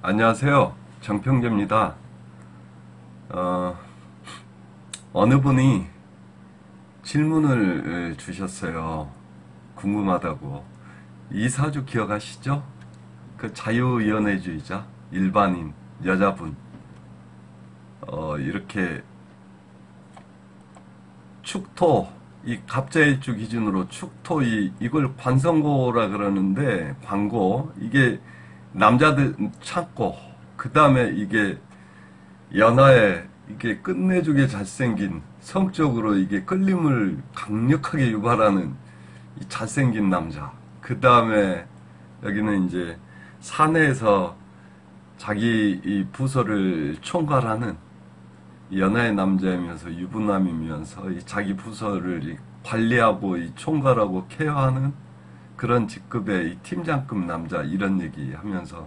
안녕하세요. 정평재입니다. 어, 어느 분이 질문을 주셨어요. 궁금하다고. 이사주 기억하시죠? 그 자유연애주의자, 일반인, 여자분. 이렇게 축토, 이 갑자일주 기준으로 축토, 이걸 관성고라 그러는데, 관고, 이게 남자들 찾고, 그 다음에 이게 연하에 이게 끝내주게 잘생긴 성적으로 이게 끌림을 강력하게 유발하는 이 잘생긴 남자. 그 다음에 여기는 이제 사내에서 자기 이 부서를 총괄하는 연하의 남자이면서 유부남이면서 이 자기 부서를 관리하고 이 총괄하고 케어하는 그런 직급의 이 팀장급 남자 이런 얘기 하면서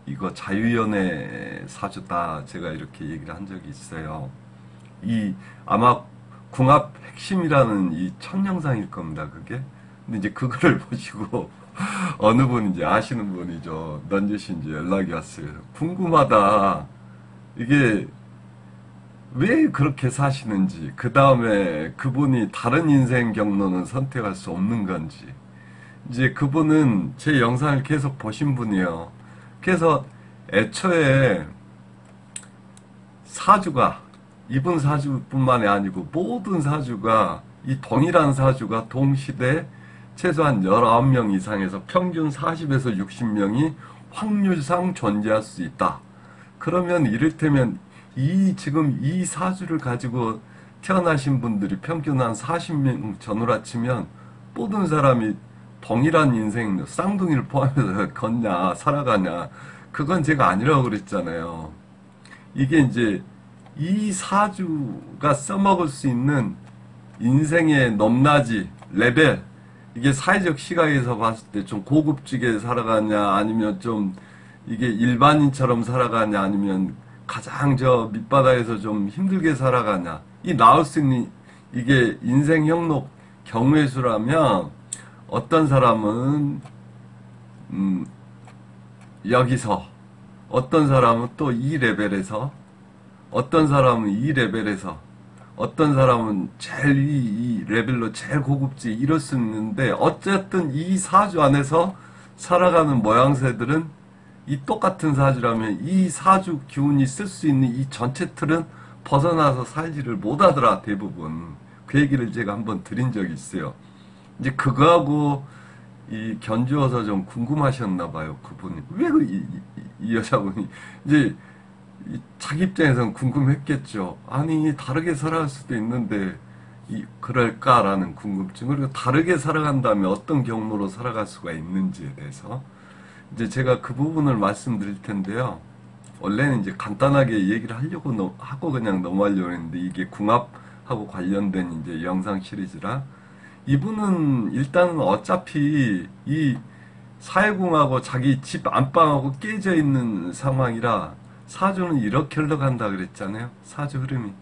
이거 자유연애 사주다 제가 이렇게 얘기를 한 적이 있어요. 아마 궁합 핵심이라는 이 첫 영상일 겁니다. 그게. 근데 이제 그거를 보시고 어느 분인지 아시는 분이죠. 넌지시 이제 연락이 왔어요. 궁금하다. 이게 왜 그렇게 사시는지, 그 다음에 그분이 다른 인생 경로는 선택할 수 없는 건지. 이제 그분은 제 영상을 계속 보신 분이에요. 그래서 애초에 사주가, 이분 사주뿐만이 아니고 모든 사주가, 이 동일한 사주가 동시대 최소한 19명 이상에서 평균 40에서 60명이 확률상 존재할 수 있다. 그러면 이를테면 지금 이 사주를 가지고 태어나신 분들이 평균 한 40명 전후라 치면 모든 사람이 동일한 인생, 쌍둥이를 포함해서 걷냐, 살아가냐, 그건 제가 아니라고 그랬잖아요. 이게 이제 이 사주가 써먹을 수 있는 인생의 높낮이, 레벨, 이게 사회적 시각에서 봤을 때 좀 고급지게 살아가냐, 아니면 좀 이게 일반인처럼 살아가냐, 아니면 가장 저 밑바닥에서 좀 힘들게 살아가냐, 나올 수 있는 이게 인생 형록 경우의 수라면 어떤 사람은 여기서, 어떤 사람은 또 이 레벨에서, 어떤 사람은 이 레벨에서, 어떤 사람은 제일 이 레벨로 제일 고급지 이럴 수 있는데, 어쨌든 이 사주 안에서 살아가는 모양새들은 이 똑같은 사주라면 이 사주 기운이 쓸 수 있는 이 전체 틀은 벗어나서 살지를 못하더라, 대부분. 그 얘기를 제가 한번 드린 적이 있어요. 이제 그거하고 견주어서 좀 궁금하셨나 봐요, 그분이. 왜 이 여자분이. 이제 자기 입장에서는 궁금했겠죠. 아니, 다르게 살아갈 수도 있는데, 그럴까라는 궁금증. 그리고 다르게 살아간다면 어떤 경로로 살아갈 수가 있는지에 대해서. 이제 제가 그 부분을 말씀드릴 텐데요. 원래는 이제 간단하게 얘기를 하려고 하고 그냥 넘어가려고 했는데, 이게 궁합하고 관련된 이제 영상 시리즈라, 이분은 일단 어차피 이 사회궁하고 자기 집 안방하고 깨져 있는 상황이라 사주는 이렇게 흘러간다 그랬잖아요. 사주 흐름이.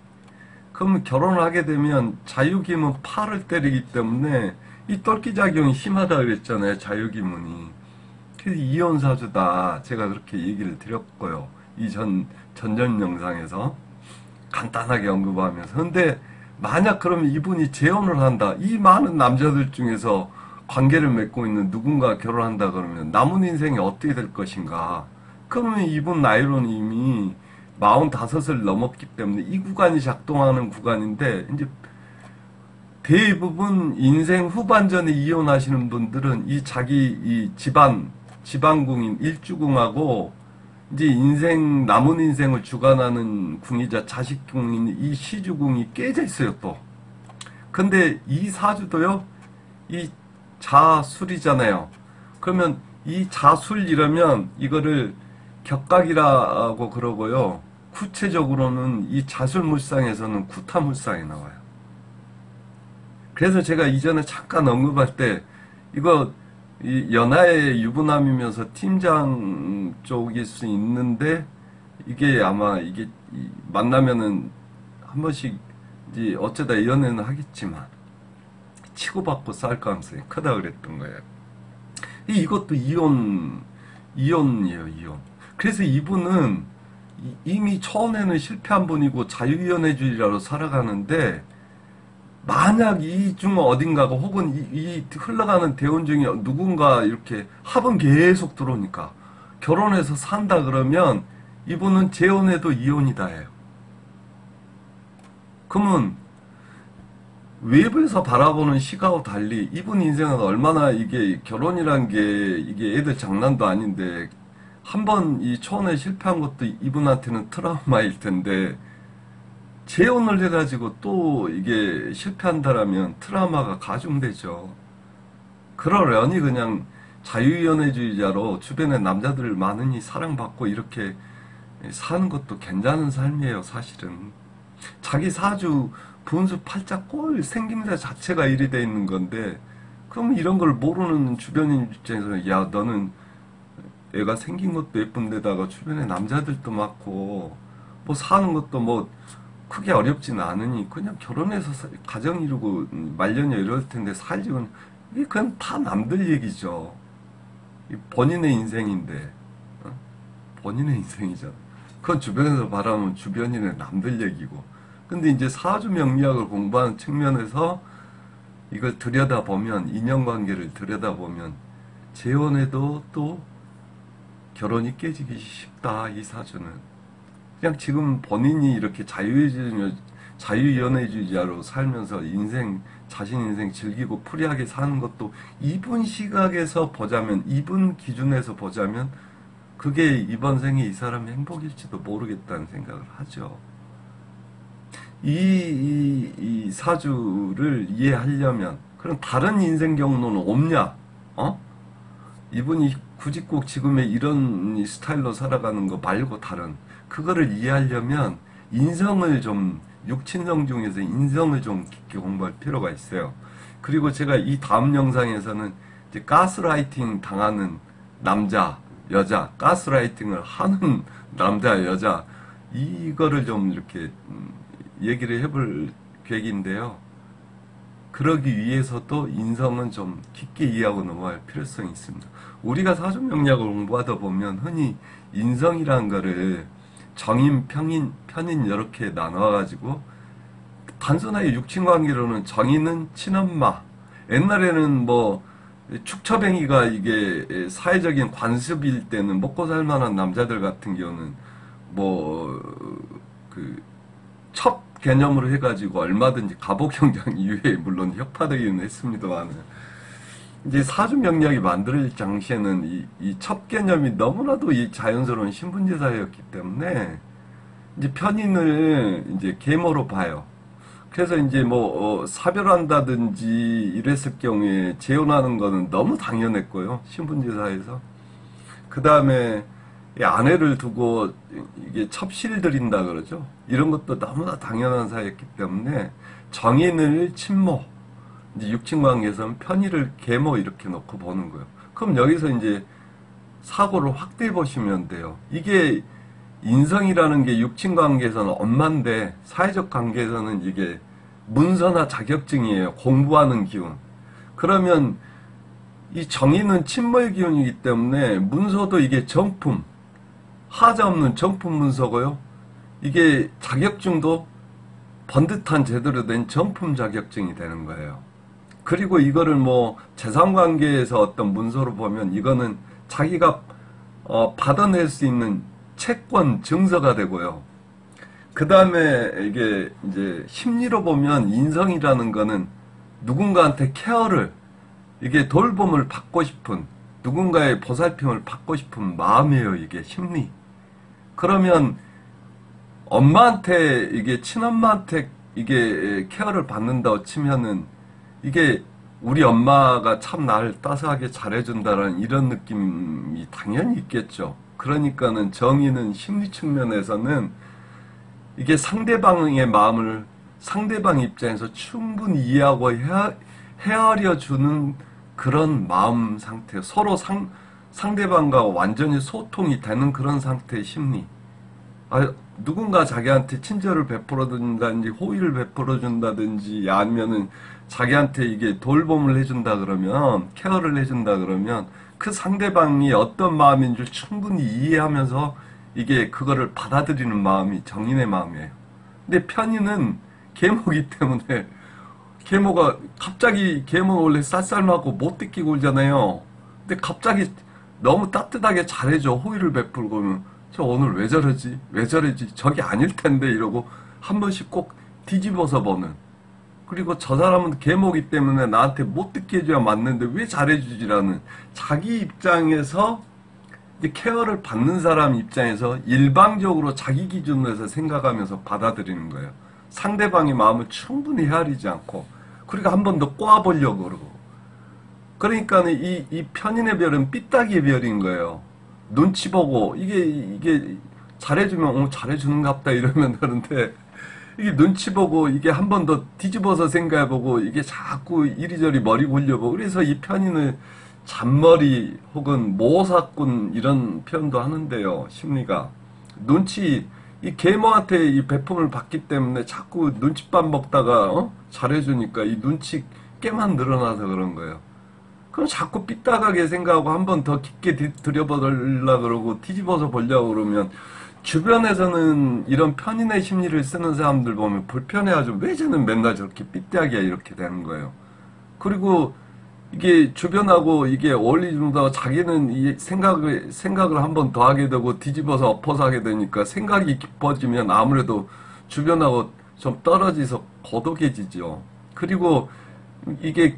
그럼 결혼을 하게 되면 자유기문 팔을 때리기 때문에 이 똘끼작용이 심하다 그랬잖아요. 자유기문이. 그래서 이혼사주다. 제가 그렇게 얘기를 드렸고요. 전전 영상에서 간단하게 언급하면서. 근데 만약 그러면 이분이 재혼을 한다. 이 많은 남자들 중에서 관계를 맺고 있는 누군가 결혼한다 그러면 남은 인생이 어떻게 될 것인가. 그러면 이분 나이로는 이미 45을 넘었기 때문에 이 구간이 작동하는 구간인데, 이제 대부분 인생 후반전에 이혼하시는 분들은 이 지방궁인 일주궁하고 이제 남은 인생을 주관하는 궁이자 자식궁인 이 시주궁이 깨져 있어요, 또. 근데 이 사주도요, 이 자술이잖아요. 그러면 이 자술이라면 이거를 격각이라고 그러고요. 구체적으로는 이 자술물상에서는 구타물상이 나와요. 그래서 제가 이전에 잠깐 언급할 때 이거 연하의 유부남이면서 팀장 쪽일 수 있는데, 이게 아마 이게 만나면은 한 번씩 이제 어쩌다 연애는 하겠지만 치고받고 싸울 가능성이 크다 그랬던 거예요. 이것도 이혼이에요, 이혼. 그래서 이분은 이미 처음에는 실패한 분이고 자유위원회주의자로 살아가는데 만약 이 중 어딘가가 혹은 이 흘러가는 대원 중에 누군가 이렇게 합은 계속 들어오니까 결혼해서 산다 그러면 이분은 재혼해도 이혼이다 해요. 그러면 외부에서 바라보는 시각하고 달리 이분 인생은 얼마나 이게 결혼이란 게 이게 애들 장난도 아닌데 한 번 이 초혼에 실패한 것도 이분한테는 트라우마일 텐데 재혼을 해가지고 또 이게 실패한다라면 트라우마가 가중되죠. 그러려니 그냥 자유연애주의자로 주변에 남자들 많으니 사랑받고 이렇게 사는 것도 괜찮은 삶이에요, 사실은. 자기 사주 분수 팔자 꼴 생김새 자체가 이리 돼 있는 건데, 그럼 이런 걸 모르는 주변인 입장에서는, 야, 너는 애가 생긴 것도 예쁜데다가 주변에 남자들도 많고, 뭐 사는 것도 뭐 크게 어렵진 않으니, 그냥 결혼해서 가정 이루고 말년이 이럴 텐데 살지, 이게 그냥 다 남들 얘기죠. 본인의 인생인데, 어? 본인의 인생이죠. 그건 주변에서 바라보면 주변인의 남들 얘기고. 근데 이제 사주 명리학을 공부하는 측면에서 이걸 들여다보면, 인연관계를 들여다보면, 재혼해도 또 결혼이 깨지기 쉽다, 이 사주는. 그냥 지금 본인이 이렇게 자유연애주의자로 살면서 자신 인생 즐기고 프리하게 사는 것도 이분 시각에서 보자면, 이분 기준에서 보자면, 그게 이번 생에 이 사람의 행복일지도 모르겠다는 생각을 하죠. 이 사주를 이해하려면, 그럼 다른 인생 경로는 없냐? 어? 이분이 굳이 꼭 지금의 이런 스타일로 살아가는 거 말고 다른, 그거를 이해하려면 인성을 좀, 육친성 중에서 인성을 좀 깊게 공부할 필요가 있어요. 그리고 제가 이 다음 영상에서는 이제 가스라이팅 당하는 남자, 여자, 가스라이팅을 하는 남자, 여자, 이거를 좀 이렇게 얘기를 해볼 계획인데요. 그러기 위해서도 인성은 좀 깊게 이해하고 넘어갈 필요성이 있습니다. 우리가 사주명리학을 공부하다 보면 흔히 인성이라는 거를 정인, 편인 이렇게 나눠가지고 단순하게 육친관계로는 정인은 친엄마, 옛날에는 뭐 축처뱅이가 이게 사회적인 관습일 때는 먹고 살만한 남자들 같은 경우는 뭐 그 첩 개념으로 해가지고 얼마든지 가복형장 이후에 물론 혁파되기는 했습니다만, 이제 사주 명리학이 만들어질 당시에는 이 첩 개념이 너무나도 이 자연스러운 신분제 사회였기 때문에 이제 편인을 이제 계모로 봐요. 그래서 이제 뭐 사별한다든지 이랬을 경우에 재혼하는 거는 너무 당연했고요, 신분제 사회에서. 그 다음에 아내를 두고 이게 첩실 들인다 그러죠. 이런 것도 너무나 당연한 사회였기 때문에 정인을 친모, 이제 육친관계에서는 편의를 계모 이렇게 놓고 보는 거예요. 그럼 여기서 이제 사고를 확대해 보시면 돼요. 이게 인성이라는 게 육친관계에서는 엄마인데 사회적 관계에서는 이게 문서나 자격증이에요. 공부하는 기운. 그러면 이 정인은 친모의 기운이기 때문에 문서도 이게 정품, 하자 없는 정품 문서고요. 이게 자격증도 번듯한 제대로 된 정품 자격증이 되는 거예요. 그리고 이거를 뭐 재산관계에서 어떤 문서로 보면 이거는 자기가 받아낼 수 있는 채권 증서가 되고요. 그 다음에 이게 이제 심리로 보면 인성이라는 거는 누군가한테 케어를, 이게 돌봄을 받고 싶은, 누군가의 보살핌을 받고 싶은 마음이에요, 이게 심리. 그러면 엄마한테, 이게 친엄마한테 이게 케어를 받는다고 치면은 이게 우리 엄마가 참 나를 따스하게 잘해준다라는 이런 느낌이 당연히 있겠죠. 그러니까는 정의는 심리 측면에서는 이게 상대방의 마음을 상대방 입장에서 충분히 이해하고 헤아려주는 그런 마음 상태, 서로 상대방과 완전히 소통이 되는 그런 상태의 심리. 누군가 자기한테 친절을 베풀어준다든지 호의를 베풀어준다든지 아니면은 자기한테 이게 돌봄을 해준다 그러면, 케어를 해준다 그러면 그 상대방이 어떤 마음인 줄 충분히 이해하면서 이게 그거를 받아들이는 마음이 정인의 마음이에요. 근데 편인은 계모기 때문에 계모가 갑자기 계모는 원래 쌀쌀하고 못 느끼고 울잖아요. 근데 갑자기 너무 따뜻하게 잘해줘 호의를 베풀고 그러면 저 오늘 왜 저러지? 왜 저러지? 저게 아닐 텐데 이러고 한 번씩 꼭 뒤집어서 보는. 그리고 저 사람은 계모기 때문에 나한테 못 듣게 해줘야 맞는데 왜 잘해주지라는 자기 입장에서 이제 케어를 받는 사람 입장에서 일방적으로 자기 기준으로 해서 생각하면서 받아들이는 거예요. 상대방의 마음을 충분히 헤아리지 않고 그러니까 한 번 더 꼬아보려고 그러고 그러니까 이 편인의 별은 삐딱이의 별인 거예요. 눈치 보고 이게 잘해주면 잘해주는갑다 이러면 되는데 이게 눈치 보고 이게 한 번 더 뒤집어서 생각해보고 이게 자꾸 이리저리 머리 굴려보고 그래서 이 편인을 잔머리 혹은 모사꾼 이런 표현도 하는데요. 심리가 눈치 이 계모한테 이 배품을 받기 때문에 자꾸 눈칫밥 먹다가 잘해주니까 이 눈치 깨만 늘어나서 그런 거예요. 그럼 자꾸 삐딱하게 생각하고 한 번 더 깊게 들여보려고 그러고 뒤집어서 보려고 그러면 주변에서는 이런 편인의 심리를 쓰는 사람들 보면 불편해가지고 왜 쟤는 맨날 저렇게 삐딱이야 이렇게 되는 거예요. 그리고 이게 주변하고 이게 어울리지 못하고 자기는 이 생각을 한 번 더 하게 되고 뒤집어서 엎어서 하게 되니까 생각이 깊어지면 아무래도 주변하고 좀 떨어져서 고독해지죠. 그리고 이게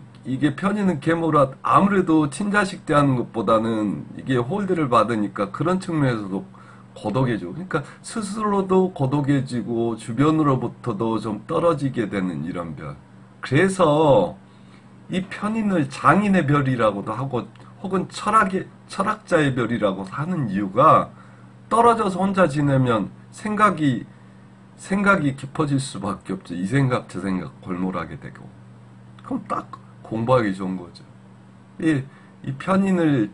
편의는 계모라 아무래도 친자식 대하는 것보다는 이게 홀드를 받으니까 그런 측면에서도 고독해지고 그러니까 스스로도 고독해지고 주변으로부터도 좀 떨어지게 되는 이런 별. 그래서 이 편인을 장인의 별이라고도 하고 혹은 철학자의 별이라고 하는 이유가 떨어져서 혼자 지내면 생각이 깊어질 수밖에 없죠. 이 생각 저 생각 골몰하게 되고 그럼 딱 공부하기 좋은 거죠. 이 편인을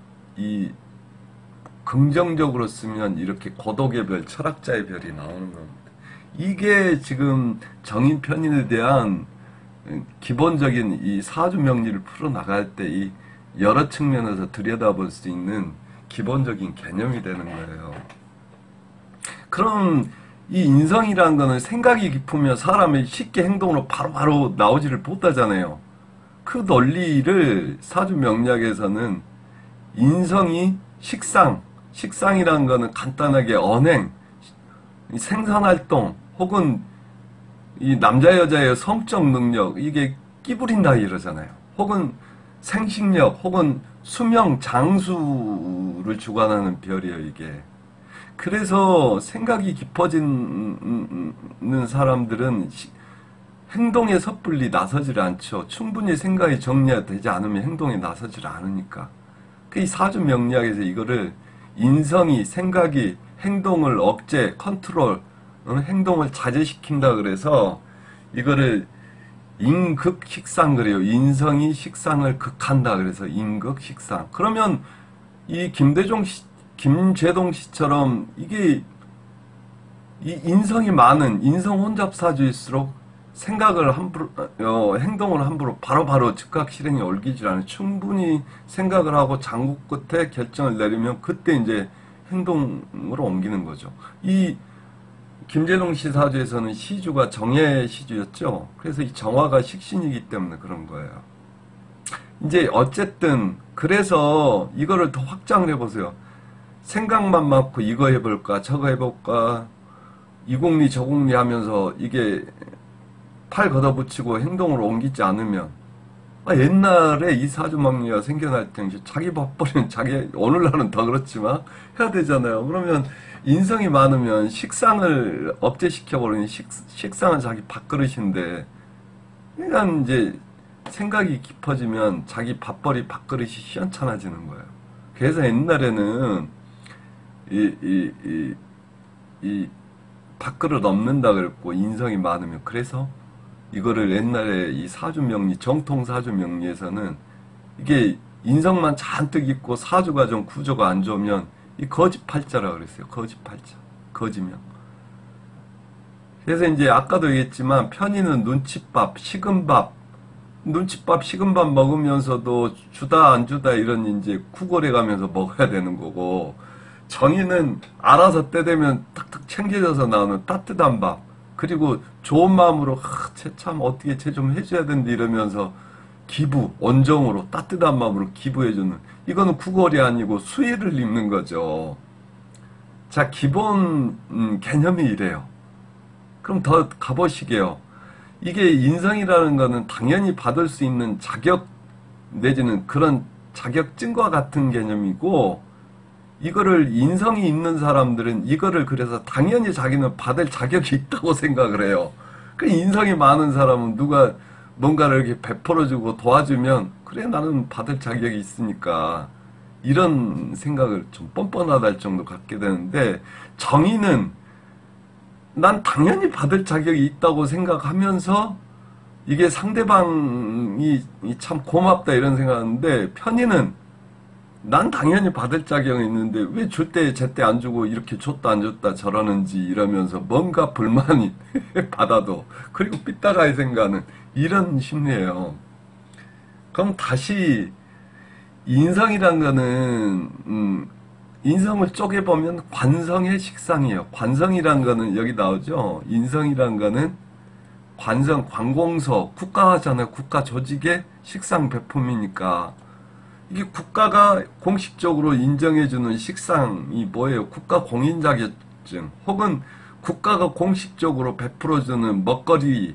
긍정적으로 쓰면 이렇게 고독의 별, 철학자의 별이 나오는 겁니다. 이게 지금 정인 편인에 대한 기본적인 이 사주 명리를 풀어나갈 때 이 여러 측면에서 들여다볼 수 있는 기본적인 개념이 되는 거예요. 그럼 이 인성이라는 거는 생각이 깊으면 사람이 쉽게 행동으로 바로바로 나오지를 못하잖아요. 그 논리를 사주 명리학에서는 인성이 식상이라는 거는 간단하게 언행, 생산활동 혹은 이 남자 여자의 성적 능력 이게 끼부린다 이러잖아요. 혹은 생식력 혹은 수명 장수를 주관하는 별이에요 이게. 그래서 생각이 깊어지는 사람들은 행동에 섣불리 나서질 않죠. 충분히 생각이 정리가 되지 않으면 행동에 나서질 않으니까. 이 사주 명리학에서 이거를 인성이 생각이 행동을 억제, 컨트롤, 행동을 자제시킨다 그래서 이거를 인극식상 그래요. 인성이 식상을 극한다 그래서 인극식상. 그러면 이 김재동 씨처럼 이게 이 인성이 많은 인성 혼잡사주일수록 생각을 함부로 행동을 함부로 바로바로 즉각 실행에 옮기질 않아요. 충분히 생각을 하고 장구 끝에 결정을 내리면 그때 이제 행동으로 옮기는 거죠. 이 김재동 씨 사주에서는 시주가 정해 시주였죠. 그래서 이 정화가 식신이기 때문에 그런 거예요. 이제 어쨌든 그래서 이거를 더 확장을 해보세요. 생각만 많고 이거 해볼까 저거 해볼까 이공리 저공리 하면서 이게 팔 걷어붙이고 행동으로 옮기지 않으면 옛날에 이 사주망리가 생겨날 당시 자기 밥벌이는 자기 오늘날은 더 그렇지만 해야 되잖아요. 그러면 인성이 많으면 식상을 억제시켜버리니 식상은 자기 밥그릇인데 그러니까 이제 생각이 깊어지면 자기 밥그릇이 시원찮아지는 거예요. 그래서 옛날에는 이 밥그릇 없는다 그랬고 인성이 많으면 그래서 이거를 옛날에 이 사주명리 정통 사주명리에서는 이게 인성만 잔뜩 있고 사주가 좀 구조가 안 좋으면 이 거지팔자라 그랬어요. 거지팔자. 거지명. 그래서 이제 아까도 얘기했지만 편의는 눈칫밥, 식은밥, 눈칫밥 식은밥 먹으면서도 주다 안 주다 이런 이제 쿠골에 가면서 먹어야 되는 거고, 정의는 알아서 때 되면 탁탁 챙겨져서 나오는 따뜻한 밥, 그리고 좋은 마음으로 쟤 참 어떻게 쟤 좀 해줘야 되는데 이러면서 기부, 온정으로 따뜻한 마음으로 기부해주는, 이거는 쿠골이 아니고 수의를 입는 거죠. 자, 기본 개념이 이래요. 그럼 더 가보시게요. 이게 인성이라는 거는 당연히 받을 수 있는 자격 내지는 그런 자격증과 같은 개념이고, 이거를 인성이 있는 사람들은 이거를 그래서 당연히 자기는 받을 자격이 있다고 생각을 해요. 그 인성이 많은 사람은 누가 뭔가를 이렇게 베풀어주고 도와주면 그래 나는 받을 자격이 있으니까 이런 생각을 좀 뻔뻔하다 할 정도 갖게 되는데, 정의는 난 당연히 받을 자격이 있다고 생각하면서 이게 상대방이 참 고맙다 이런 생각하는데, 편의는 난 당연히 받을 자격이 있는데 왜 줄 때 제때 안 주고 이렇게 줬다 안 줬다 저러는지 이러면서 뭔가 불만이 받아도, 그리고 삐딱하게 생각하는 이런 심리예요. 그럼 다시 인성이란 거는 인성을 쪼개보면 관성의 식상이에요. 관성이란 거는 여기 나오죠. 인성이란 거는 관성, 관공서, 국가잖아요. 국가 조직의 식상 배품이니까 이게 국가가 공식적으로 인정해주는 식상이 뭐예요? 국가 공인 자격증 혹은 국가가 공식적으로 베풀어주는 먹거리,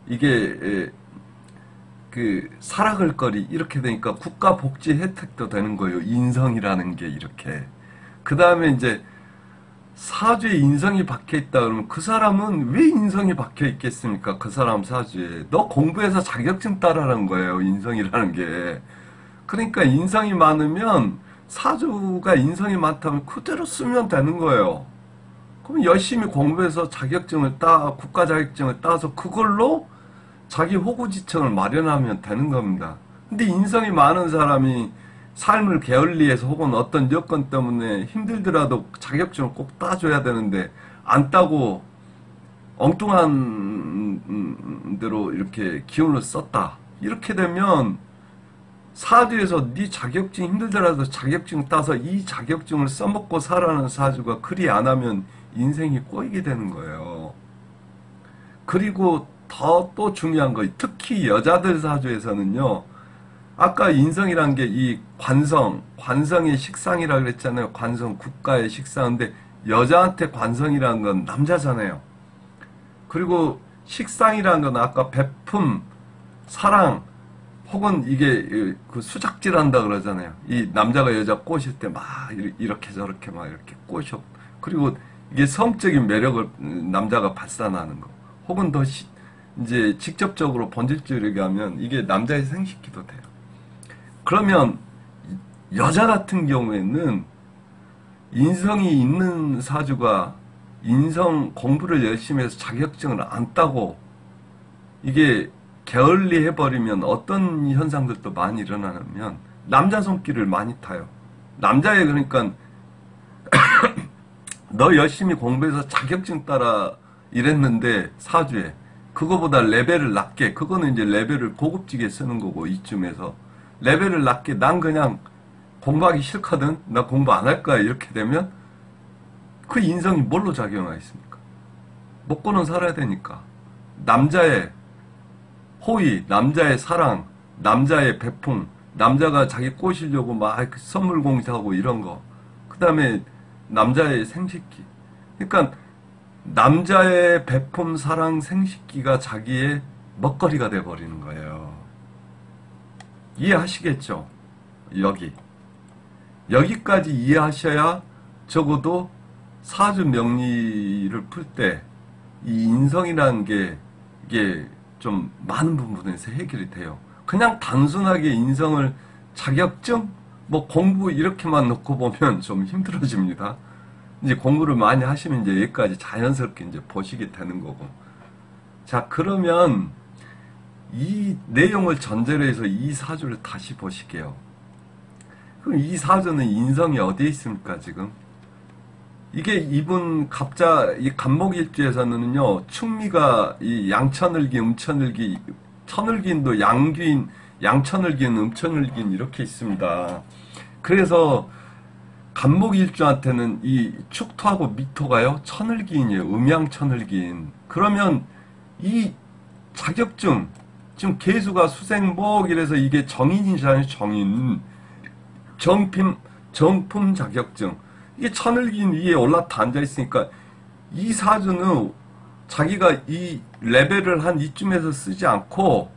이게 그 살아갈 거리 이렇게 되니까 국가 복지 혜택도 되는 거예요. 인성이라는 게 이렇게. 그 다음에 이제 사주에 인성이 박혀 있다 그러면 그 사람은 왜 인성이 박혀 있겠습니까? 그 사람 사주에. 너 공부해서 자격증 따라라는 거예요. 인성이라는 게. 그러니까 인성이 많으면 사주가 인성이 많다면 그대로 쓰면 되는 거예요. 그럼 열심히 공부해서 자격증을 국가 자격증을 따서 그걸로 자기 호구지청을 마련하면 되는 겁니다. 근데 인성이 많은 사람이 삶을 게을리해서 혹은 어떤 여건 때문에 힘들더라도 자격증을 꼭 따줘야 되는데 안 따고 엉뚱한 대로 이렇게 기운을 썼다. 이렇게 되면 사주에서 네 자격증 힘들더라도 자격증 따서 이 자격증을 써먹고 살아는 사주가 그리 안 하면 인생이 꼬이게 되는 거예요. 그리고 더 또 중요한 거, 특히 여자들 사주에서는요, 아까 인성이란 게 이 관성의 식상이라 그랬잖아요. 관성, 국가의 식상인데 여자한테 관성이라는 건 남자잖아요. 그리고 식상이라는 건 아까 베품, 사랑, 혹은 이게 그 수작질 한다 그러잖아요. 이 남자가 여자 꼬실 때 막 이렇게 저렇게 막 이렇게 꼬셔. 그리고 이게 성적인 매력을 남자가 발산하는 거. 혹은 더 이제 직접적으로 본질적이게 하면 이게 남자의 생식기도 돼요. 그러면 여자 같은 경우에는 인성이 있는 사주가 인성 공부를 열심히 해서 자격증을 안 따고 이게 게을리 해버리면 어떤 현상들도 많이 일어나면 남자 손길을 많이 타요. 남자애 그러니까 너 열심히 공부해서 자격증 따라 이랬는데 사주에 그거보다 레벨을 낮게, 그거는 이제 레벨을 고급지게 쓰는 거고, 이쯤에서 레벨을 낮게 난 그냥 공부하기 싫거든, 나 공부 안 할 거야 이렇게 되면 그 인성이 뭘로 작용하겠습니까? 먹고는 살아야 되니까. 남자의 호의, 남자의 사랑, 남자의 배풍, 남자가 자기 꼬시려고 막 선물 공시하고 이런 거. 그 다음에 남자의 생식기. 그러니까 남자의 배품, 사랑, 생식기가 자기의 먹거리가 돼버리는 거예요. 이해하시겠죠? 여기까지 이해하셔야 적어도 사주 명리를 풀 때 이 인성이라는 게 이게 좀 많은 부분에서 해결이 돼요. 그냥 단순하게 인성을 자격증, 뭐 공부 이렇게만 놓고 보면 좀 힘들어집니다. 이제 공부를 많이 하시면 이제 여기까지 자연스럽게 이제 보시게 되는 거고. 자, 그러면 이 내용을 전제로 해서 이 사주를 다시 보실게요. 그럼 이 사주는 인성이 어디에 있습니까, 지금? 이게 이분 이 간목일주에서는요, 충미가 이 양천을기, 음천을기 천을기인도 양귀인, 양천을기인, 음천을기인 이렇게 있습니다. 그래서 간목일주한테는 이 축토하고 미토가요 천을기인이에요. 음양천을기인. 그러면 이 자격증 지금 계수가 수생목 이래서 이게 정인이잖아요. 정인 정품 자격증 이게 천을기인 위에 올라타 앉아 있으니까 이 사주는 자기가 이 레벨을 한 이쯤에서 쓰지 않고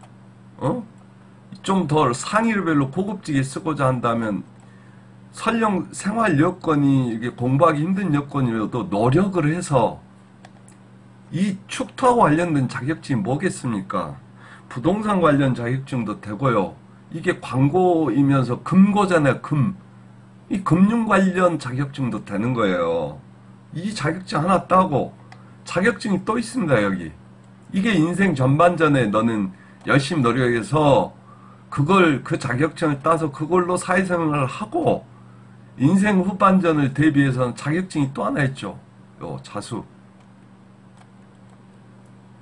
좀 더 상위 레벨로 고급지게 쓰고자 한다면 설령 생활 여건이 이게 공부하기 힘든 여건이라도 노력을 해서 이 축토와 관련된 자격증이 뭐겠습니까? 부동산 관련 자격증도 되고요. 이게 광고이면서 금고잖아요. 이 금융 관련 자격증도 되는 거예요. 이 자격증 하나 따고 자격증이 또 있습니다. 여기. 이게 인생 전반전에 너는 열심히 노력해서 그 자격증을 따서 그걸로 사회생활을 하고 인생 후반전을 대비해서는 자격증이 또 하나 있죠. 요 자수.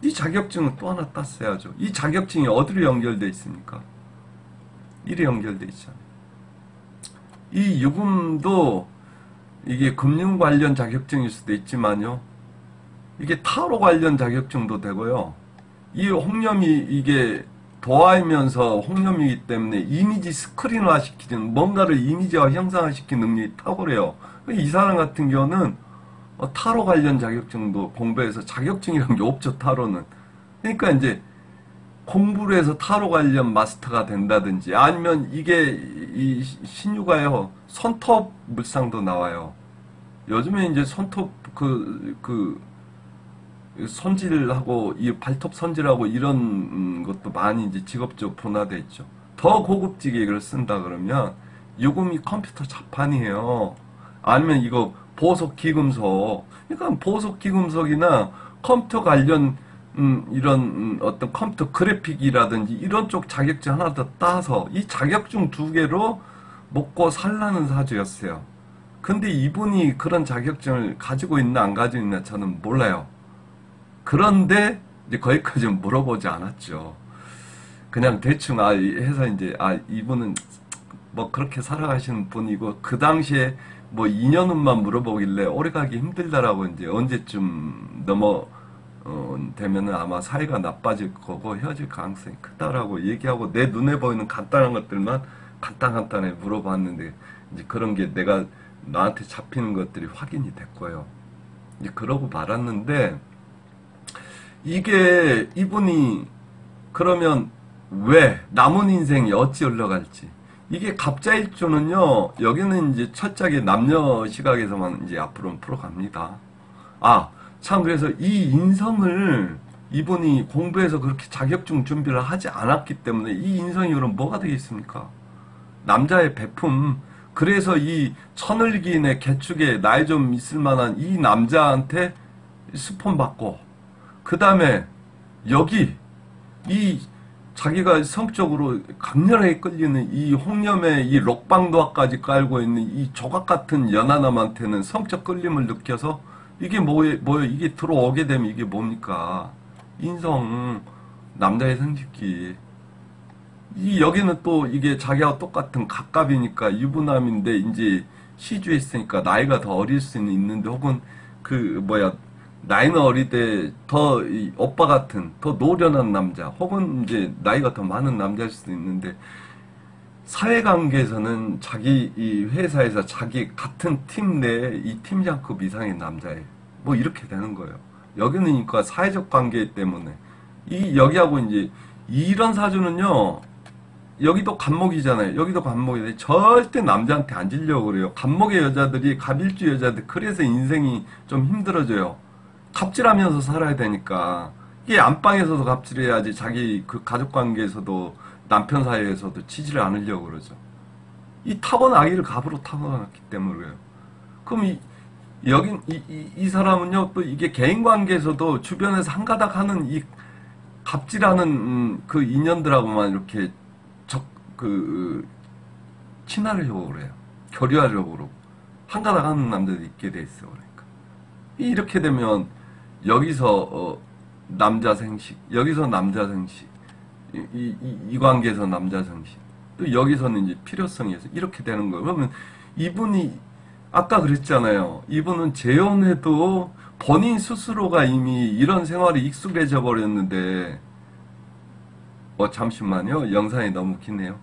이 자격증은 또 하나 땄어야죠. 이 자격증이 어디로 연결되어 있습니까? 이리 연결되어 있잖아요. 이 유금도 이게 금융 관련 자격증일 수도 있지만요. 이게 타로 관련 자격증도 되고요. 이 홍념이 이게 도화이면서 홍념이기 때문에 이미지 스크린화 시키는 뭔가를 이미지화 형상화시키는 능력이 탁월해요. 이 사람 같은 경우는 타로 관련 자격증도 공부해서 자격증이란 게 없죠. 타로는. 그러니까 이제 공부를 해서 타로 관련 마스터가 된다든지 아니면 이게 이 신유가요 손톱 물상도 나와요. 요즘에 이제 손톱 손질하고 이 발톱 손질하고 이런 것도 많이 이제 직업적으로 분화돼 있죠. 더 고급지게 이걸 쓴다 그러면 요금이 컴퓨터 자판이에요. 아니면 이거 보석 기금속. 그러니까 보석 기금속이나 컴퓨터 관련 이런 어떤 컴퓨터 그래픽이라든지 이런 쪽 자격증 하나 더 따서 이 자격증 2개로 먹고 살라는 사주였어요. 근데 이분이 그런 자격증을 가지고 있나 안 가지고 있나 저는 몰라요. 그런데 이제 거기까지는 물어보지 않았죠. 그냥 대충 해서 이제 이분은 뭐 그렇게 살아가시는 분이고 그 당시에 뭐 2년은만 물어보길래 오래가기 힘들다라고 이제 언제쯤 되면은 아마 사이가 나빠질 거고 헤어질 가능성이 크다라고 얘기하고 내 눈에 보이는 간단한 것들만 간단하게 물어봤는데 이제 그런 게 내가 나한테 잡히는 것들이 확인이 됐고요. 이제 그러고 말았는데 이게 이분이 그러면 왜 남은 인생이 어찌 흘러갈지 이게 갑자일주는요 여기는 이제 철저하게 남녀 시각에서만 이제 앞으로는 풀어갑니다. 참 그래서 이 인성을 이분이 공부해서 그렇게 자격증 준비를 하지 않았기 때문에 이 인성이 그럼 뭐가 되겠습니까? 남자의 베품. 그래서 이 천을기인의 개축에 나이 좀 있을 만한 이 남자한테 스폰 받고 그 다음에 여기 이 자기가 성적으로 강렬하게 끌리는 이 홍념의 이 록방도화까지 깔고 있는 이 조각 같은 연하남한테는 성적 끌림을 느껴서 이게 뭐예요? 이게 들어오게 되면 이게 뭡니까? 인성, 남자의 성직기. 여기는 또 이게 자기와 똑같은 갑갑이니까 유부남인데 이제 시주에 있으니까 나이가 더 어릴 수는 있는데 혹은 나이는 어리되 더 오빠 같은 더 노련한 남자 혹은 이제 나이가 더 많은 남자일 수도 있는데 사회관계에서는 자기 이 회사에서 자기 같은 팀 내에 이 팀장급 이상의 남자예요. 뭐 이렇게 되는 거예요. 여기는 그러니까 사회적 관계 때문에 여기하고 이제 이런 사주는요. 여기도 간목이잖아요. 여기도 간목인데 절대 남자한테 안 질려고 그래요. 간목의 여자들이 갑일주 여자들 그래서 인생이 좀 힘들어져요. 갑질하면서 살아야 되니까 이게 안방에서도 갑질해야지 자기 그 가족관계에서도 남편 사이에서도 치지를 않으려고 그러죠. 이 타고나기를 갑으로 타고났기 때문에 그래요. 그럼 이 사람은요 또 이게 개인관계에서도 주변에서 한가닥 하는 이 갑질하는 그 인연들하고만 이렇게 친하려고 그래요. 교류하려고 그러고 한가닥 하는 남자들이 있게 돼 있어. 그러니까 이렇게 되면 여기서 남자 생식, 여기서 남자 생식, 이 관계에서 남자 정신. 또 여기서는 이제 필요성에서 이렇게 되는 거예요. 그러면 이분이 아까 그랬잖아요. 이분은 재혼해도 본인 스스로가 이미 이런 생활이 익숙해져 버렸는데, 잠시만요. 영상이 너무 기네요.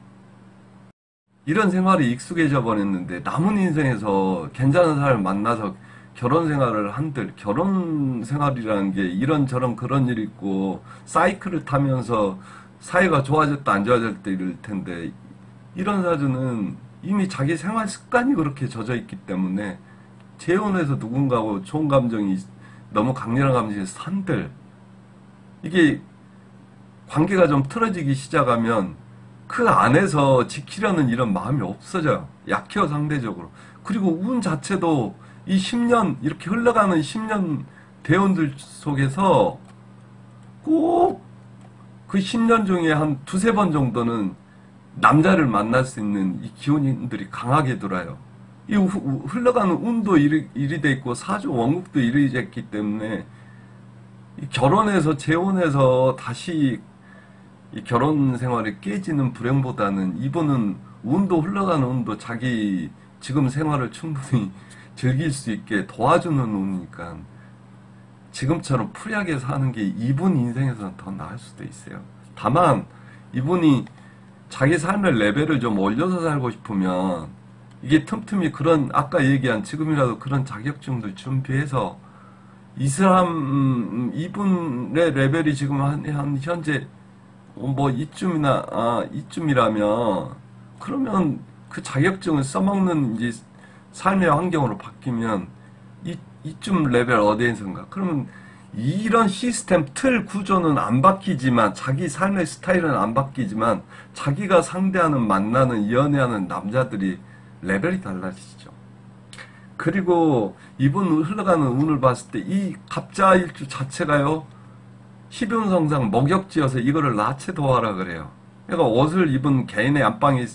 이런 생활이 익숙해져 버렸는데 남은 인생에서 괜찮은 사람을 만나서 결혼 생활을 한들, 결혼 생활이라는 게 이런저런 그런 일이 있고 사이클을 타면서 사이가 좋아졌다 안 좋아졌다 이럴 텐데, 이런 사주는 이미 자기 생활 습관이 그렇게 젖어 있기 때문에 재혼해서 누군가하고 좋은 감정이, 너무 강렬한 감정이 산들, 이게 관계가 좀 틀어지기 시작하면 그 안에서 지키려는 이런 마음이 없어져요. 약해요, 상대적으로. 그리고 운 자체도 이 10년, 이렇게 흘러가는 10년 대운들 속에서 꼭 그 10년 중에 한 두세 번 정도는 남자를 만날 수 있는 이 기운들이 강하게 돌아요. 이 흘러가는 운도 일이 돼 있고 사주 원국도 일이 됐기 때문에 결혼해서 재혼해서 다시 이 결혼 생활이 깨지는 불행보다는 이분은 운도 흘러가는 운도 자기 지금 생활을 충분히 즐길 수 있게 도와주는 운이니까 지금처럼 프리하게 사는 게 이분 인생에서는 더 나을 수도 있어요. 다만 이분이 자기 삶의 레벨을 좀 올려서 살고 싶으면 이게 틈틈이 그런 아까 얘기한 지금이라도 그런 자격증들 준비해서 이 사람 이분의 레벨이 지금 한 현재 뭐 이쯤이라면 그러면 그 자격증을 써먹는 이제 삶의 환경으로 바뀌면 이쯤 레벨 어디에선가 그러면 이런 시스템 틀 구조는 안 바뀌지만 자기 삶의 스타일은 안 바뀌지만 자기가 상대하는 만나는 연애하는 남자들이 레벨이 달라지죠. 그리고 이분 흘러가는 운을 봤을 때 이 갑자일주 자체가요 12운성상 목욕지여서 이거를 나체도하라 그래요. 그러니까 옷을 입은 개인의 안방에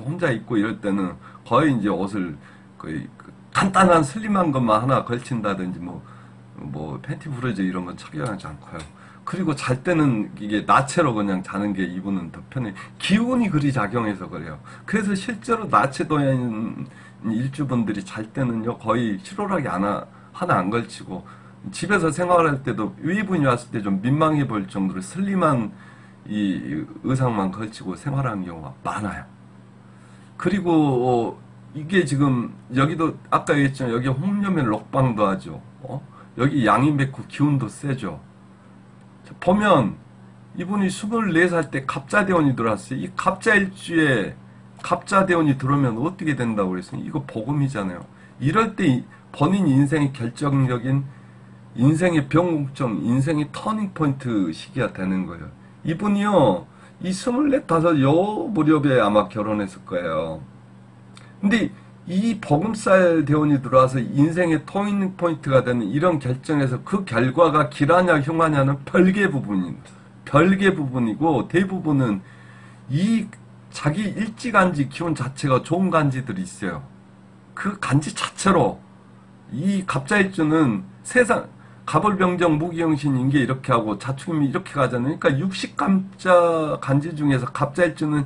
혼자 입고 이럴 때는 거의 이제 옷을 거의 간단한 슬림한 것만 하나 걸친다든지 뭐 팬티 브러즈 이런 건 착용하지 않고요. 그리고 잘 때는 이게 나체로 그냥 자는 게 이분은 더 편해. 기운이 그리 작용해서 그래요. 그래서 실제로 나체 도인 일주분들이 잘 때는요 거의 실오라기 하나 안 걸치고 집에서 생활할 때도 외부인이 왔을 때 좀 민망해 보일 정도로 슬림한 이 의상만 걸치고 생활하는 경우가 많아요. 그리고 이게 지금 여기도 아까 얘기했지만 여기 홍염면 록방도 하죠. 여기 양인백구 기운도 세죠. 보면 이분이 24살 때 갑자대원이 들어왔어요. 이 갑자일주에 갑자대원이 들어오면 어떻게 된다고 그랬어요? 이거 복음이잖아요. 이럴 때 본인 인생의 결정적인 인생의 변곡점, 인생의 터닝포인트 시기가 되는 거예요. 이분이요, 이 24, 요 무렵에 아마 결혼했을 거예요. 근데 이 복음살 대운이 들어와서 인생의 터닝포인트가 되는 이런 결정에서 그 결과가 길하냐 흉하냐는 별개 부분이고 대부분은 이 자기 일지간지 기운 자체가 좋은 간지들이 있어요. 그 간지 자체로 이 갑자일주는 세상 갑을병정 무기영신 인계 이렇게 하고 자축임이 이렇게 가잖아요. 그러니까 60갑자 간지 중에서 갑자일주는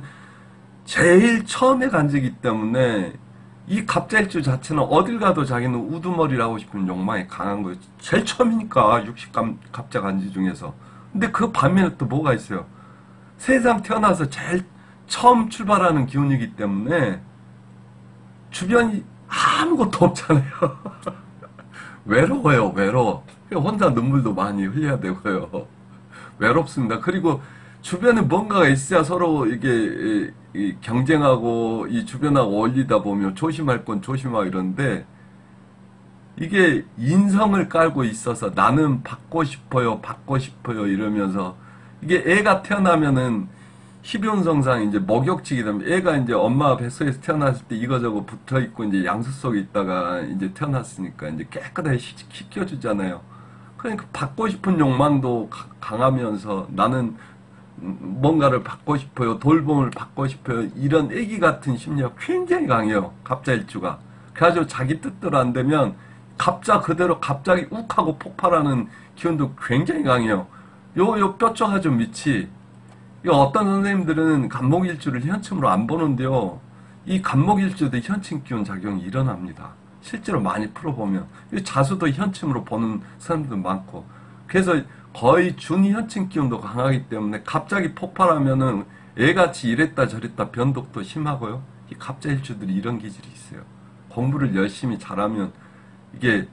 제일 처음에 간지이기 때문에 이 갑자일주 자체는 어딜 가도 자기는 우두머리를 하고 싶은 욕망이 강한 거예요. 제일 처음이니까 60갑자 간지 중에서. 근데 그 반면에 또 뭐가 있어요. 세상 태어나서 제일 처음 출발하는 기운이기 때문에 주변이 아무것도 없잖아요. 외로워요, 외로워. 혼자 눈물도 많이 흘려야 되고요. 외롭습니다. 그리고 주변에 뭔가가 있어야 서로 이게 경쟁하고 이 주변하고 어울리다 보면 조심할 건 조심하고 이런데 이게 인성을 깔고 있어서 나는 받고 싶어요 이러면서 이게 애가 태어나면은 12운성상 이제 목욕지기 때문에 애가 이제 엄마 뱃속에서 태어났을 때 이거저거 붙어 있고 이제 양수 속에 있다가 이제 태어났으니까 이제 깨끗하게 씻겨주잖아요. 그러니까 받고 싶은 욕망도 강하면서 나는 뭔가를 받고 싶어요. 돌봄을 받고 싶어요. 이런 애기 같은 심리가 굉장히 강해요. 갑자일주가. 그래가지고 자기 뜻대로 안 되면 갑자 그대로 갑자기 욱하고 폭발하는 기운도 굉장히 강해요. 요 뾰족하죠, 밑이. 이 어떤 선생님들은 간목일주를 현침으로 안 보는데요. 이 간목일주도 현침 기운 작용이 일어납니다. 실제로 많이 풀어보면 이 자수도 현침으로 보는 사람들도 많고, 그래서 거의 준현침 기운도 강하기 때문에 갑자기 폭발하면은 애같이 이랬다 저랬다 변덕도 심하고요. 이 갑자일주들이 이런 기질이 있어요. 공부를 열심히 잘하면 이게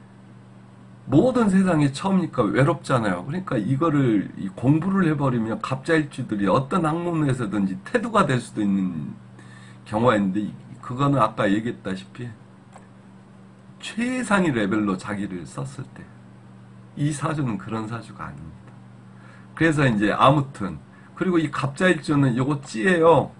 모든 세상이 처음이니까 외롭잖아요. 그러니까 이거를 공부를 해버리면 갑자일주들이 어떤 학문에서든지 태도가 될 수도 있는 경우가 있는데, 그거는 아까 얘기했다시피 최상위 레벨로 자기를 썼을 때 이 사주는 그런 사주가 아닙니다. 그래서 이제 아무튼, 그리고 이 갑자일주는 요거 찌예요.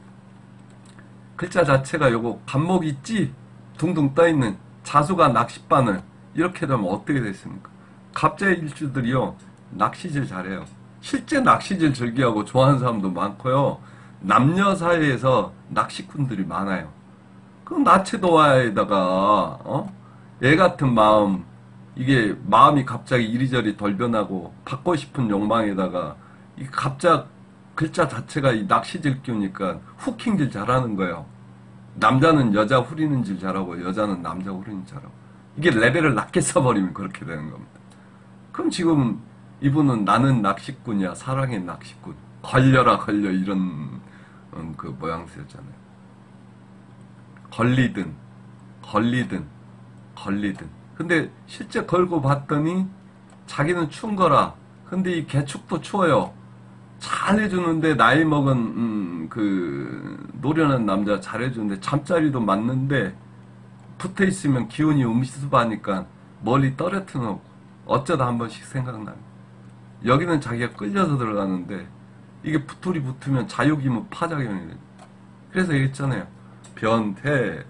글자 자체가 요거 간목이 찌 둥둥 떠있는, 자수가 낚싯바늘 이렇게 되면 어떻게 됐습니까? 갑자일주들이요 낚시질 잘해요. 실제 낚시질 즐기하고 좋아하는 사람도 많고요. 남녀 사이에서 낚시꾼들이 많아요. 그럼 나체도화에다가 애 같은 마음, 이게 마음이 갑자기 이리저리 돌변하고 받고 싶은 욕망에다가 이 갑작 글자 자체가 이 낚시질 끼우니까 후킹질 잘하는 거예요. 남자는 여자 후리는 질 잘하고 여자는 남자 후리는 질 잘하고, 이게 레벨을 낮게 써버리면 그렇게 되는 겁니다. 그럼 지금 이분은 나는 낚시꾼이야, 사랑의 낚시꾼, 걸려라 걸려 이런 그 모양새였잖아요. 걸리든 걸리든 걸리든. 근데 실제 걸고 봤더니 자기는 추운 거라. 근데 이 개축도 추워요. 잘 해주는데, 나이 먹은 그 노련한 남자 잘 해주는데 잠자리도 맞는데 붙어 있으면 기운이 음습하니까 멀리 떨어뜨려 놓고 어쩌다 한 번씩 생각나요. 여기는 자기가 끌려서 들어가는데 이게 둘이 붙으면 자유기문 파작용이 돼요. 그래서 얘기했잖아요. 변태,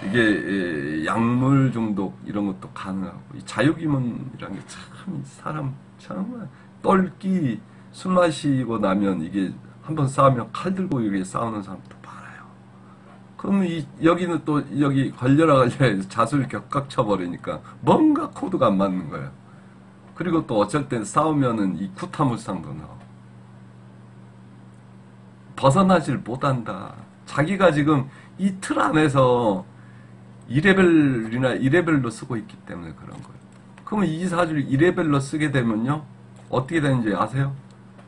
이게 약물 중독 이런 것도 가능하고, 이 자유기문이라는 게 참 사람 정말 똘끼, 술 마시고 나면 이게 한번 싸우면 칼 들고 이게 싸우는 사람도 많아요. 그럼 여기는 또 여기 걸려라 해서 자수를 격각 쳐버리니까 뭔가 코드가 안 맞는 거예요. 그리고 또 어쩔 땐 싸우면은 이 구타물상도 나와. 벗어나질 못한다. 자기가 지금 이 틀 안에서 2레벨이나 2레벨로 쓰고 있기 때문에 그런 거예요. 그러면 이 사주를 2레벨로 쓰게 되면요 어떻게 되는지 아세요?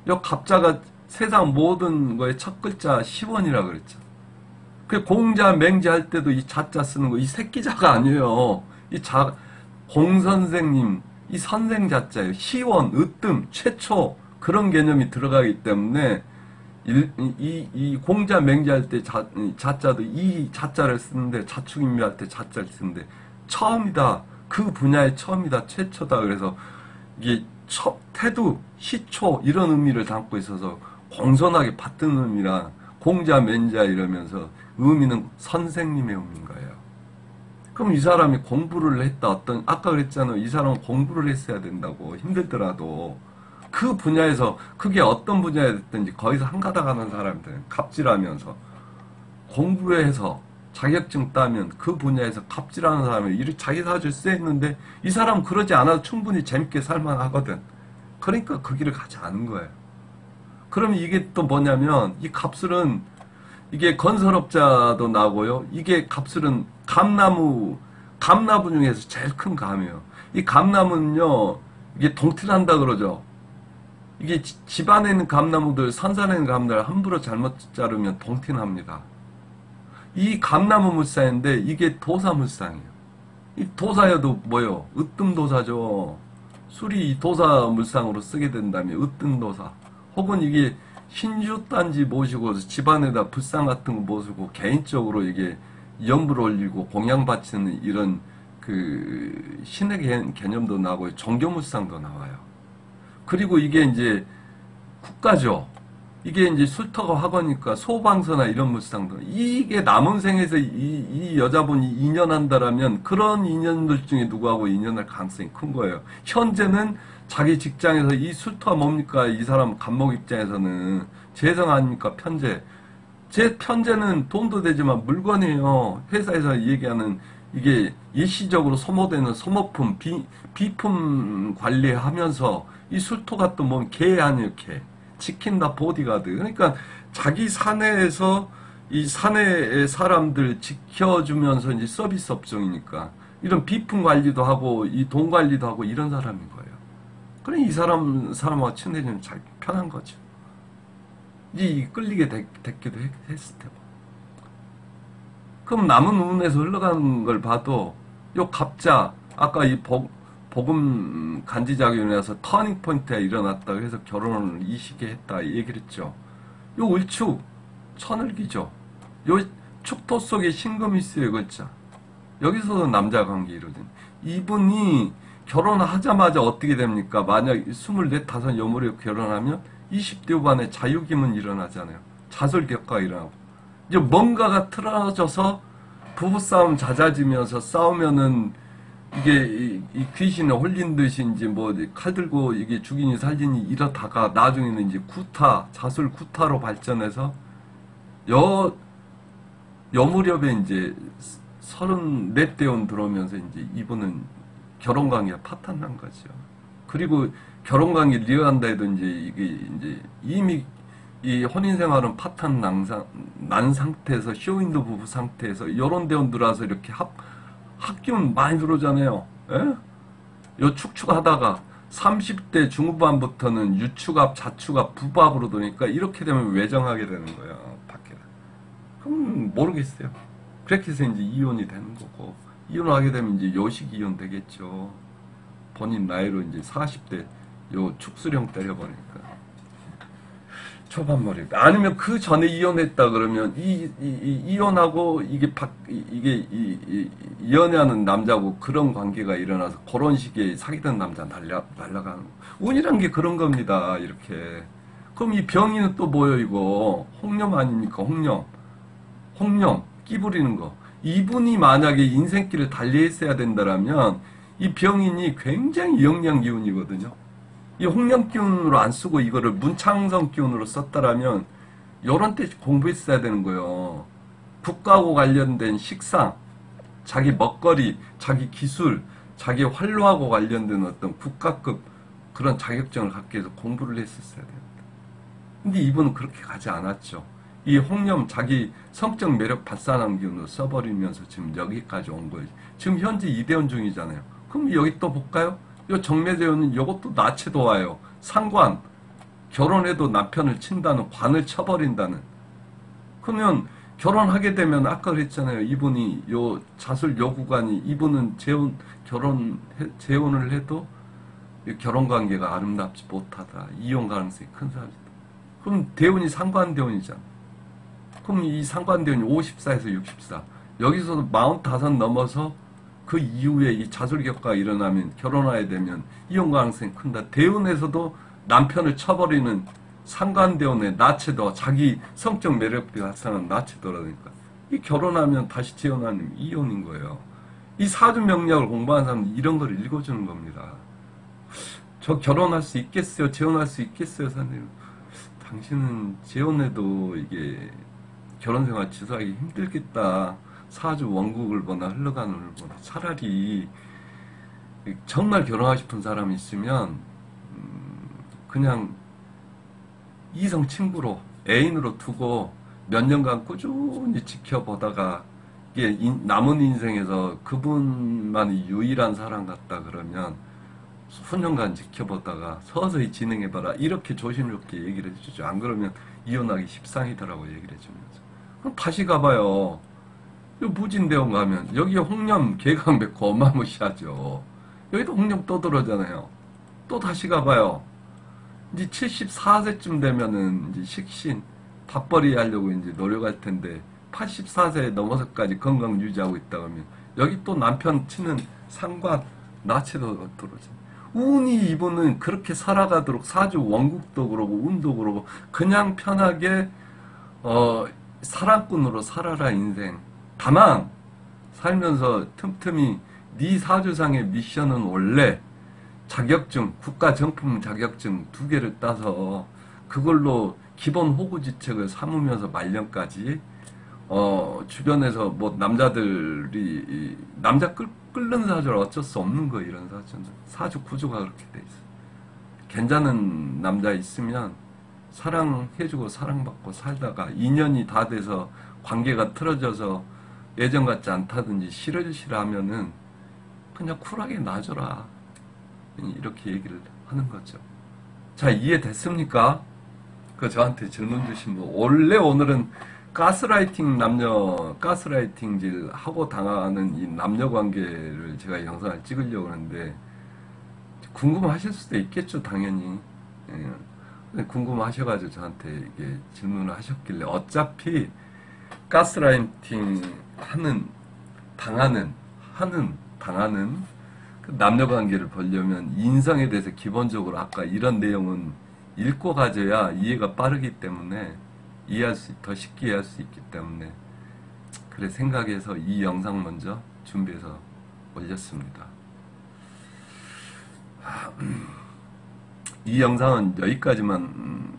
요 갑자가 세상 모든 거의 첫 글자 시원이라 그랬죠. 그 공자 맹자 할 때도 이 자자 쓰는 거 이 새끼자가 아니에요. 이 자, 공선생님 이 선생 자자예요. 시원, 으뜸, 최초 그런 개념이 들어가기 때문에 이 공자 맹자 할 때 자자도 이 자자를 쓰는데, 자축인묘 할 때 자자를 쓰는데 처음이다. 그 분야의 처음이다. 최초다. 그래서 이게 태두, 시초 이런 의미를 담고 있어서 공손하게 받든 의미라 공자 맹자 이러면서 의미는 선생님의 의미인 거예요. 그럼 이 사람이 공부를 했다. 아까 그랬잖아요. 이 사람은 공부를 했어야 된다고. 힘들더라도 그 분야에서, 그게 어떤 분야에 됐든지 거기서 한가닥 하는 사람들은 갑질하면서 공부를 해서 자격증 따면 그 분야에서 갑질하는 사람이 이렇게 자기 사주를 쓰였는데, 이 사람은 그러지 않아도 충분히 재밌게 살만하거든. 그러니까 그 길을 가지 않은 거예요. 그럼 이게 또 뭐냐면, 이 갑술은 이게 건설업자도 나고요. 이게 갑술은 감나무 중에서 제일 큰 감이에요. 이 감나무는요, 이게 동틀한다 그러죠. 이게 집안에 있는 감나무들, 산산에 있는 감나무를 함부로 잘못 자르면 동티납니다. 이 감나무 물상인데 이게 도사 물상이에요. 이 도사여도 뭐요? 으뜸도사죠. 술이 도사 물상으로 쓰게 된다면 으뜸도사. 혹은 이게 신주단지 모시고 집안에다 불상 같은 거 모시고 개인적으로 이게 염불 올리고 공양 바치는 이런 그 신의 개념도 나오고 종교물상도 나와요. 그리고 이게 이제 국가죠. 이게 이제 술터가 하거니까 소방서나 이런 물상도, 이게 남은 생에서 이 여자분이 인연한다라면 그런 인연들 중에 누구하고 인연할 가능성이 큰 거예요. 현재는 자기 직장에서 이 술터가 뭡니까? 이 사람 간목 입장에서는 재성 아닙니까? 편재. 제 편재는 돈도 되지만 물건이에요. 회사에서 얘기하는 이게 일시적으로 소모되는 소모품, 비품 관리하면서 이 술토가 또 뭔 개 아니에요, 개. 지킨다 보디가드. 그러니까 자기 사내에서 이 사내의 사람들 지켜주면서 이제 서비스 업종이니까 이런 비품 관리도 하고 이 돈 관리도 하고 이런 사람인 거예요. 그래 이 사람하고 친해지면 잘 편한 거죠. 이 끌리게 됐기도 했을 테고. 그럼 남은 운에서 흘러가는 걸 봐도 요 갑자 아까 이 복음 간지작용이라서 터닝 포인트가 일어났다고 해서 결혼을 이 시기에 했다 얘기를 했죠. 요 을축 천을기죠. 요 축토 속에 신금이 있어요. 글자. 여기서도 남자 관계 이루어진. 이분이 결혼하자마자 어떻게 됩니까? 만약 24, 5 여물에 결혼하면 20대 후반에 자유기문 일어나잖아요. 자술격과 일어나고. 이제 뭔가가 틀어져서 부부싸움 잦아지면서 싸우면은 이게 이 귀신에 홀린 듯이 이제 뭐 칼 들고 이게 죽이니 살리니 이러다가 나중에는 이제 구타, 자술 구타로 발전해서 여 무렵에 이제 34대원 들어오면서 이제 이분은 결혼관계가 파탄난 거죠. 그리고 결혼관계 리어한다 해도 이제 이게 이제 이미 이 혼인생활은 파탄 난 상태에서 쇼윈도 부부 상태에서 여론 대원 들어와서 이렇게 합기운 많이 들어오잖아요. 예? 요 축축하다가 30대 중후반부터는 유축압, 자축압, 부부압으로 도니까 이렇게 되면 외정하게 되는 거예요. 밖에. 그럼 모르겠어요. 그렇게 해서 이제 이혼이 되는 거고 이혼하게 되면 이제 요식 이혼 되겠죠. 본인 나이로 이제 40대 요 축수령 때려버리니까. 초반머리. 아니면 그 전에 이혼했다 그러면 이혼하고 이게 연애하는 남자고 그런 관계가 일어나서 그런 시기에 사귀던 남자 날라가는 거. 운이란 게 그런 겁니다. 이렇게. 그럼 이 병이는 또 뭐예요 이거? 홍염 아닙니까? 홍염 끼 부리는 거. 이분이 만약에 인생길을 달리했어야 된다라면 이 병인이 굉장히 영양 기운이거든요. 이 홍련 기운으로 안 쓰고 이거를 문창성 기운으로 썼다라면 요런 때 공부했어야 되는 거예요. 국가하고 관련된 식상, 자기 먹거리, 자기 기술, 자기 활로하고 관련된 어떤 국가급 그런 자격증을 갖기 위해서 공부를 했었어야 됩니다. 근데 이분은 그렇게 가지 않았죠. 이 홍련 자기 성적 매력 발산한 기운으로 써버리면서 지금 여기까지 온 거예요. 지금 현재 이대원 중이잖아요. 그럼 여기 또 볼까요? 요 정매대원은 요것도 나체도 와요. 상관, 결혼해도 남편을 친다는, 관을 쳐버린다는. 그러면 결혼하게 되면 아까 그랬잖아요. 이분이 요 자술 요구관이 이분은 재혼을 해도 결혼 관계가 아름답지 못하다. 이혼 가능성이 큰 사람이다. 그럼 대운이 상관대운이잖아. 그럼 이 상관대운이 54에서 64. 여기서도 45 넘어서 그 이후에 이 자술격과가 일어나면 결혼하게 되면 이혼 가능성이 큰다. 대운에서도 남편을 쳐버리는 상관대운의 나체도 자기 성적 매력비 발산한 나체도라니까. 이 결혼하면 다시 재혼하는 이혼인 거예요. 이 사주 명략을 공부하는 사람은 이런 걸 읽어주는 겁니다. 저 결혼할 수 있겠어요? 재혼할 수 있겠어요? 선생님. 당신은 재혼해도 이게 결혼생활 지속하기 힘들겠다. 사주 원국을 보나 흘러가는 걸 보나 차라리 정말 결혼하고 싶은 사람이 있으면 그냥 이성 친구로 애인으로 두고 몇 년간 꾸준히 지켜보다가 이게 남은 인생에서 그분만이 유일한 사람 같다 그러면 수년간 지켜보다가 서서히 진행해봐라 이렇게 조심스럽게 얘기를 해주죠. 안 그러면 이혼하기 십상이더라고 얘기를 해주면서. 그럼 다시 가봐요. 무진대원 가면 여기 홍련 개강백호 어마무시하죠. 여기도 홍련 또 들어오잖아요. 또 다시 가봐요. 이제 74세쯤 되면은 이제 식신 밥벌이 하려고 이제 노력할 텐데 84세 넘어서까지 건강 유지하고 있다 그러면 여기 또 남편 치는 상관 나체도 들어오죠. 운이 이분은 그렇게 살아가도록 사주 원국도 그러고 운도 그러고 그냥 편하게 사랑꾼으로 살아라 인생. 다만 살면서 틈틈이 네 사주상의 미션은 원래 자격증, 국가정품 자격증 2개를 따서 그걸로 기본 호구지책을 삼으면서 말년까지 주변에서 뭐 남자들이 남자 끓는 사주를 어쩔 수 없는 거예요. 이런 사주는 사주 구조가 그렇게 돼 있어. 괜찮은 남자 있으면 사랑해주고 사랑받고 살다가 인연이 다 돼서 관계가 틀어져서 예전 같지 않다든지 싫어지시라 하면은 그냥 쿨하게 놔줘라. 이렇게 얘기를 하는 거죠. 자, 이해됐습니까? 그 저한테 질문 주신 분. 원래 오늘은 가스라이팅질 하고 당하는 이 남녀 관계를 제가 영상을 찍으려고 하는데, 궁금하실 수도 있겠죠, 당연히. 예. 궁금하셔가지고 저한테 이게 질문을 하셨길래, 어차피 가스라이팅 당하는 그 남녀 관계를 보려면 인성에 대해서 기본적으로 아까 이런 내용은 읽고 가져야 이해가 빠르기 때문에 더 쉽게 이해할 수 있기 때문에 그래 생각해서 이 영상 먼저 준비해서 올렸습니다. 이 영상은 여기까지만.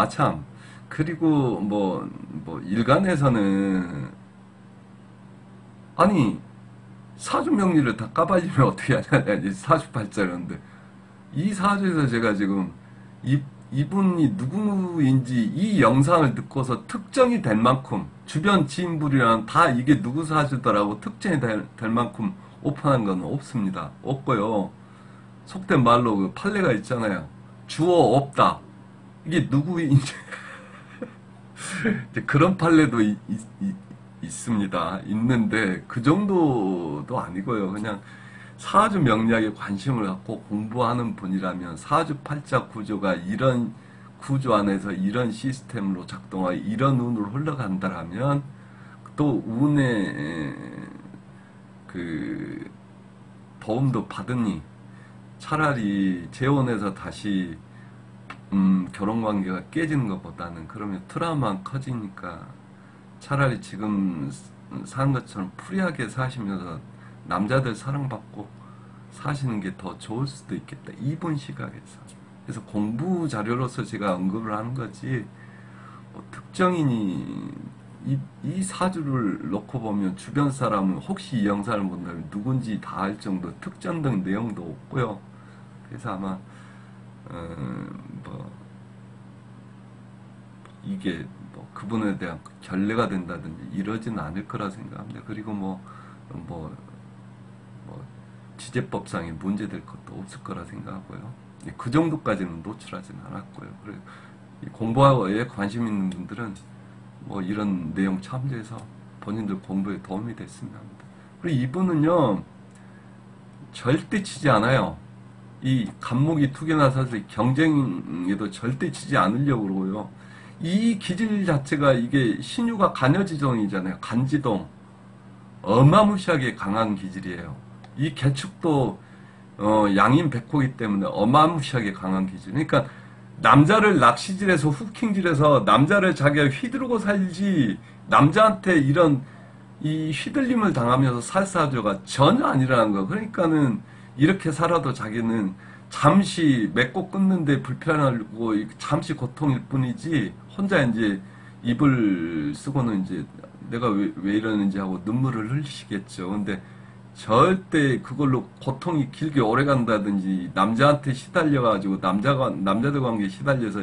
참, 그리고 일간에서는 아니 사주 명리를 다 까발리면 어떻게 하냐, 사주팔자였는데 이 사주에서 제가 지금 이분이 누구인지 이 영상을 듣고서 특정이 될 만큼 주변 지인분이랑 다 이게 누구 사주더라고 특정이 될 만큼 오픈한 건 없습니다. 없고요. 속된 말로 그 판례가 있잖아요. 주어 없다. 이게 누구인지 그런 판례도 있습니다. 있는데 그 정도도 아니고요. 그냥 사주 명리학에 관심을 갖고 공부하는 분이라면 사주팔자 구조가 이런 구조 안에서 이런 시스템으로 작동하고 이런 운으로 흘러간다라면 또 운의 그 도움도 받으니 차라리 재혼해서 다시 결혼관계가 깨지는 것보다는 그러면 트라우마가 커지니까 차라리 지금 사는 것처럼 프리하게 사시면서 남자들 사랑받고 사시는 게 더 좋을 수도 있겠다. 이분 시각에서. 그래서 공부 자료로서 제가 언급을 하는 거지, 특정인이 이 사주를 놓고 보면 주변 사람은 혹시 이 영상을 본다면 누군지 다 알 정도 특정된 내용도 없고요. 그래서 아마 이게 그분에 대한 결례가 된다든지 이러지는 않을 거라 생각합니다. 그리고 지제법상의 문제될 것도 없을 거라 생각하고요. 그 정도까지는 노출하지는 않았고요. 그리고 공부에 관심 있는 분들은 이런 내용 참조해서 본인들 공부에 도움이 됐으면 합니다. 그리고 이분은요, 절대 치지 않아요. 이 간목이 두 개나 사서 경쟁에도 절대 치지 않으려고 그러고요. 이 기질 자체가 이게 신유가 간여지동이잖아요. 간지동. 어마무시하게 강한 기질이에요. 이 개축도 양인 백호이기 때문에 어마무시하게 강한 기질. 그러니까 남자를 낚시질해서 후킹질해서 남자를 자기가 휘두르고 살지 남자한테 이런 이 휘둘림을 당하면서 살 사주가 전혀 아니라는 거. 그러니까는 이렇게 살아도 자기는 잠시 맺고 끊는데 불편하고 잠시 고통일 뿐이지 혼자 이제 입을 쓰고는 이제 내가 왜 이러는지 하고 눈물을 흘리시겠죠. 근데 절대 그걸로 고통이 길게 오래 간다든지 남자한테 시달려가지고 남자들 관계에 시달려서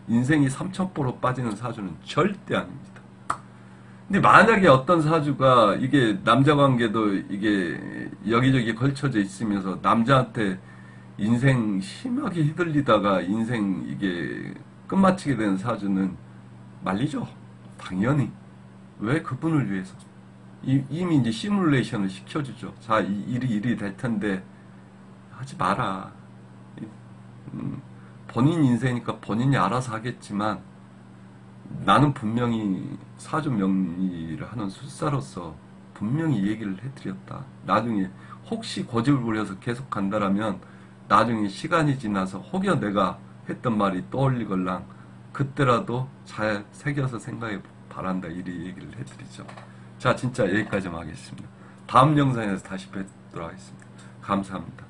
인생이 삼천포로 빠지는 사주는 절대 아닙니다. 근데 만약에 어떤 사주가 이게 남자 관계도 이게 여기저기 걸쳐져 있으면서 남자한테 인생 심하게 휘둘리다가 인생 이게 끝마치게 되는 사주는 말리죠. 당연히. 왜? 그분을 위해서. 이미 이제 시뮬레이션을 시켜주죠. 자, 일이 될 텐데 하지 마라. 본인 인생이니까 본인이 알아서 하겠지만 나는 분명히 사주 명리를 하는 술사로서 분명히 얘기를 해드렸다. 나중에 혹시 고집을 부려서 계속 간다라면 나중에 시간이 지나서 혹여 내가 했던 말이 떠올리걸랑 그때라도 잘 새겨서 생각해 바란다. 이리 얘기를 해드리죠. 자, 진짜 여기까지만 하겠습니다. 다음 영상에서 다시 뵙도록 하겠습니다. 감사합니다.